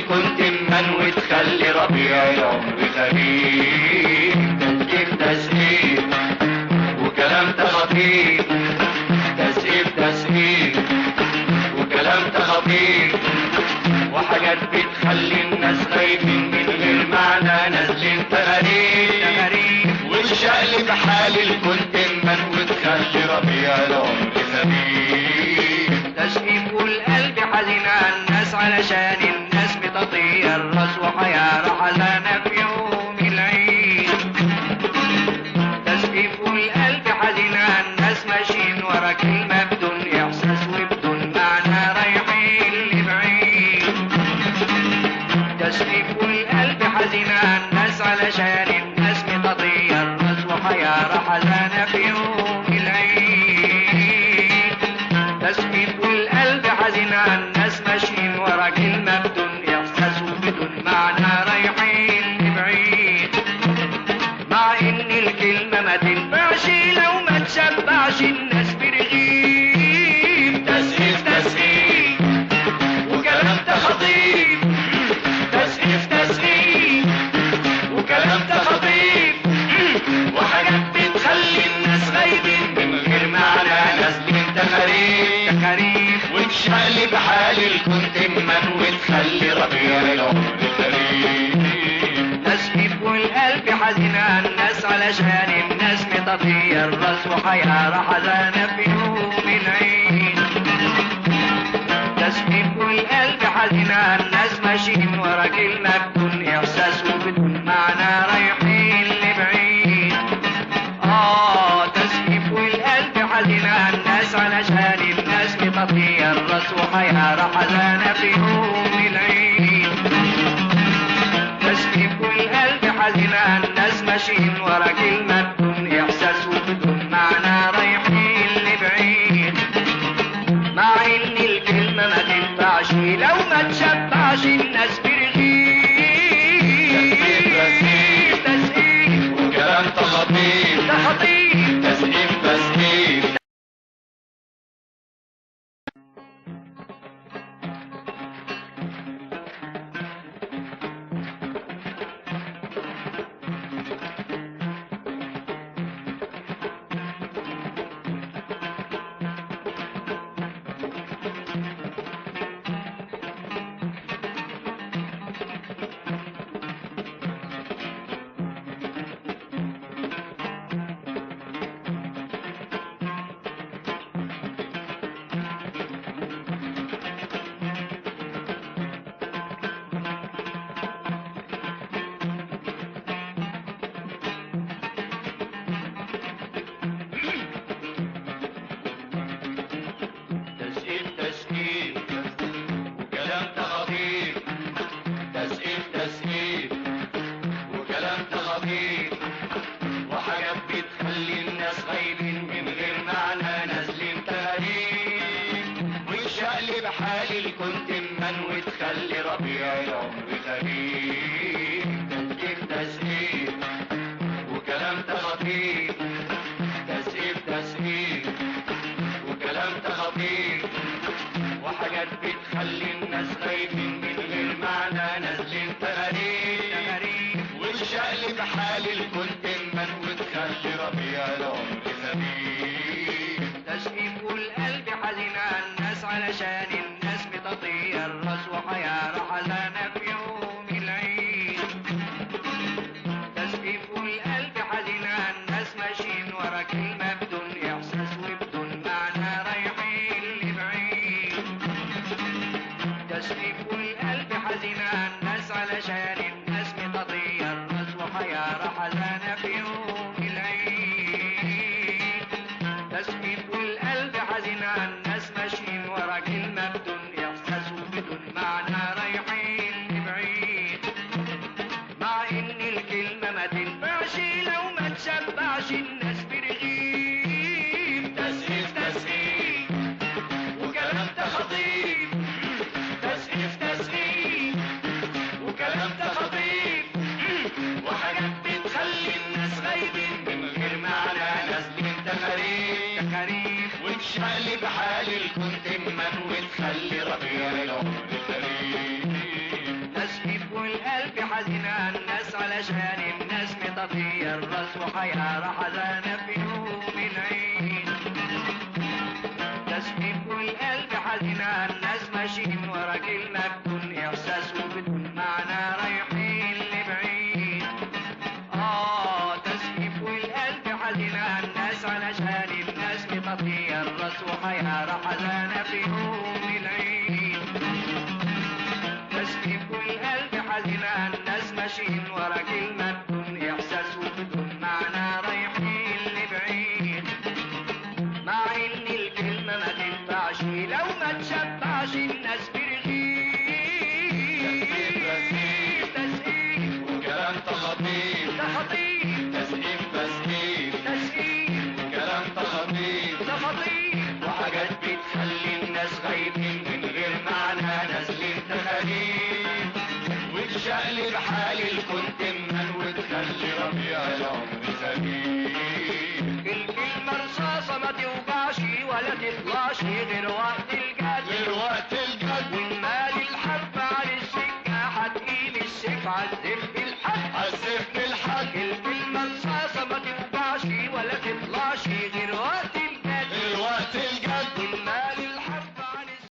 كنت من وتخلي ربيع العمر خريف. تسقيف تسقيف وكلام تخطيف، تسقيف تسقيف وكلام تخطيف، وحاجات بتخلي الناس خايفين من غير معنى نازلين تغاريب، والشقلب حال كنت من وتخلي ربيع العمر خريف. تسقيف والقلب حزين على الناس علشان الناس بتطير الراس وحيارة حزانة في يوم العيد. تسقيف والقلب حزين على الناس ماشيين ورا كلمة بدون إحساس وبدون معنى رايحين لبعيد. تسقيف والقلب حزين على الناس علشان الناس بتطير الراس وحيارة حزانة في يوم العيد. تسقيف والقلب حزين على الناس ماشيين ورا كلمة بدون إحساس وبدون معنى رايحين لبعيد. مع إن الكلمة ما تنفعش لو ما تشبعش الناس برغيف. تسقيف تسقيف وكلام تخطيف، تسقيف تسقيف وكلام تخطيف، وحاجات بتخلي الناس غايبين من غير معنى نازلين تخاريف، وتشقلب حال كنت من وتخلي ربيع العمر خريف. تسقيف والقلب حزين على الناس علشان الناس متطير الراس وحيارة حزانة في يوم العيد. تسقيف والقلب حزين على الناس ماشيين ورا كلمة بدون إحساس وبدون معنى رايحين لبعيد. تسقيف والقلب حزين على الناس علشان الناس بتطير الراس وحيارة حزانة في يوم العيد. تسقيف والقلب حزين على الناس ماشيين ورا كلمة بدون إحساس وبدون معنى رايحين لبعيد. مع إن الكلمة ما تنفعش لو ما تشبعش الناس برغيف. تسقيف تسقيف وكلام تخطيف، تخطيف تسقيف تسقيف. كنت من وتخلي ربيع العمر خريف. تسقيف تسقيف وكلام تخطيف، تسقيف تسقيف وكلام تخطيف، وحاجات بتخلي الناس خايفين من غير معنى نازلين تغاريب، والشقلب حال كنت من وتخلي ربيع العمر خريف. تسقيف والقلب حزين على الناس علشان الناس بتطير الراس وحيارة حزانة في يوم العيد. تسقيف والقلب حزين على الناس ماشيين ورا كلمة بدون إحساس وبدون معنى رايحين لبعيد. تسقيف والقلب حزين على الناس علشان الناس بتطير الراس وحيارة حزانة في يوم العيد. تسقيف والقلب حزين على الناس ماشيين ورا كلمة بدون إحساس وبدون معنى رايحين لبعيد. مع إن الكلمة ما تنفعش لو ما تشبعش الناس برغيف. تسقيف تسقيف وكلام تخطيف، تسقيف تسقيف وكلام تخطيف، وحاجات بتخلي الناس غايبين من غير معنى نازلين تخاريف، وتشقلب حال كنت من وتخلي ربيع العمر خريف. حزينة الناس علشان الناس مطفية الراس وحيارة حزانة في يوم العيد. تسقيف والقلب حزينة الناس ماشيين ورا كلمة بدون إحساس وبدون معنى رايحين لبعيد. تسقيف والقلب حزينة الناس علشان الناس مطفية الراس وحيارة حزانة في يوم العيد. تسقيف والقلب حزينة الناس ماشيين ورا كلمة بدون إحساس وبدون معنى رايحين لبعيد. مع إن الكلمة ما تنفعش لو ما تشبعش الناس برغيف. تسقيف وكلام تخطيف تخطيف تسقيف تسقيف تسقيف وكلام تخطيف تخطيف وحاجات بتخلي الناس غايبين من غير معنى نازلين تخاريف وتشقلب حال الكون تمن وتخلي ربيع العمر خفيف. الكلمة رصاصة ما توجعش ولا تطلعش غير وقت الجد. غير وقت الجد والمال الحرب على السكة هتقيم السيف عالزفت الحد. عالسيف بالحد الكلمة رصاصة ما توجعش